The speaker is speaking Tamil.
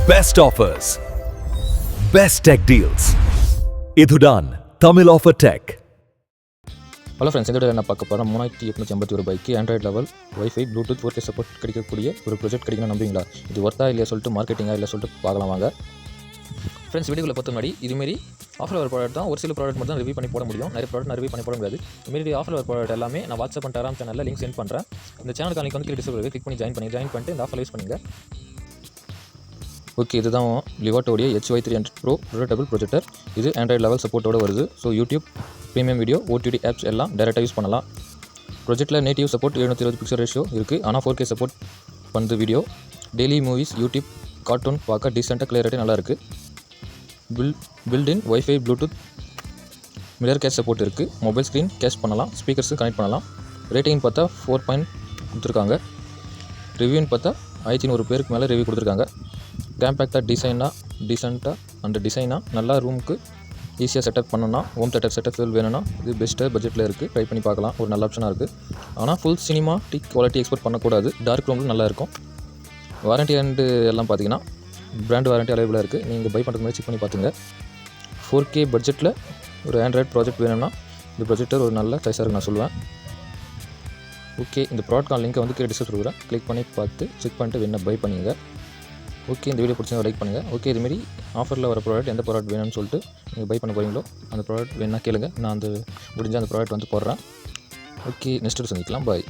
Best offers, best tech deals. இதுதான் Tamil offer tech. Hello friends, இந்த வீடியோவில் என்ன பார்க்க போகிறோம்? 3851 ரூபாய்க்கு Android level wifi Bluetooth 4K support கிடைக்கக்கூடிய ஒரு ப்ராஜெக்ட் கிடைக்கணும் நம்புவீங்களா? இது ஒர்த்தா இல்லையா சொல்லிட்டு மார்க்கெட்டிங்காக இல்லை சொல்லிட்டு பார்க்கலாம் வாங்க. ஃப்ரெண்ட்ஸ், வீடியோவில் பார்த்த முன்னாடி இதுமாரி ஆஃபர் வர ப்ராடக்ட் தான் ஒரு சில ப்ராடக்ட் மட்டும் தான் ரிவ்யூ பண்ணி போட முடியும். நிறைய ப்ராடக்ட் நான் ரிவ்யூ பண்ணி போட முடியாது. இதுமாரி ஆஃபர் வர ப்ராடக்ட் எல்லாமே நான் வாட்ஸ்அப் அண்ட் டெலிகிராம் சேனலில் லிங்க் சென்ட் பண்ணுறேன். இந்த சேனலுக்கு லிங்க் வந்து டிஸ்கிரிப்ஷனில் கிளிக் பண்ணி ஜாயின் பண்ணிட்டு இந்த ஆஃபர் யூஸ் பண்ணுங்கள். ஓகே, இதுதான் லிவாட்டோடைய HY300 Pro ப்ரோட்டபிள் ப்ரொஜெக்டர். இது ஆண்ட்ராய்டு லெவல் சப்போர்ட்டோடு வருது. So YouTube, premium video, OTT apps எல்லாம் டேரெக்டாக யூஸ் பண்ணலாம். ப்ரொஜெக்டில் நேட்டிவ் சப்போர்ட் 720 பிக்சல் ரேஷியோ இருக்குது. ஆனால் 4K சப்போர்ட் பண்ணுது video. Daily movies, YouTube, cartoon பார்க்க டீசெண்டாக கிளியரிட்டி நல்லாயிருக்கு. Built-in wifi Bluetooth mirror cash support இருக்குது. மொபைல் ஸ்க்ரீன் கேஷ் பண்ணலாம். ஸ்பீக்கர்ஸும் கனெக்ட் பண்ணலாம். ரேட்டிங் பார்த்தா 4 கொடுத்துருக்காங்க. ரிவ்யூன்னு பார்த்தா 1500 பேருக்கு மேலே ரிவ்யூ கொடுத்துருக்காங்க. கேம்பேக்டாக டீசெண்டாக அந்த டிசைனாக நல்லா ரூமுக்கு ஈஸியாக செட்டப் பண்ணணும்னா, ஹோம் தேட்டர் செட்டப் வேணும்னா இது பெஸ்ட்டு பட்ஜெட்டில் இருக்குது. ட்ரை பண்ணி பார்க்கலாம். ஒரு நல்ல ஆப்ஷனாக இருக்குது. ஆனால் ஃபுல் சினிமாட்டிக் குவாலிட்டி எக்ஸ்போர்ட் பண்ணக்கூடாது. டார்க் ரூமில் நல்லா இருக்கும். வாரண்ட்டி அண்டு எல்லாம் பார்த்தீங்கன்னா பிராண்ட் வாரண்ட்டி அவைலபிளாக இருக்குது. நீங்கள் பை பண்ணுறது மாதிரி செக் பண்ணி பார்த்துங்க. 4K பட்ஜெட்டில் ஒரு ஆண்ட்ராய்டு ப்ராஜெக்ட் வேணும்னா இந்த ப்ராஜெக்டர் ஒரு நல்ல சாய்ஸாக இருக்குது நான் சொல்லுவேன். ஓகே, இந்த ப்ராடக்ட் லிங்க்கை வந்து கீழே டிஸ்கிரிப்ஷன் கொடுக்குறேன். கிளிக் பண்ணி பார்த்து செக் பண்ணிட்டு வேணா பை பண்ணிங்க. ஓகே, இந்த வீடியோ பிடிச்சா லைக் பண்ணுங்கள். ஓகே, இதுமாரி ஆஃபரில் வர ப்ராடக்ட் எந்த ப்ராடக்ட் வேணும்னு சொல்லிட்டு நீங்கள் பை பண்ண போகிறீங்களோ அந்த ப்ராடக்ட் வேணா கேளுங்க. நான் அந்த முடிஞ்சால் அந்த ப்ராடக்ட் வந்து போடுறேன். ஓகே, நெக்ஸ்ட் சந்திக்கலாம். பாய்.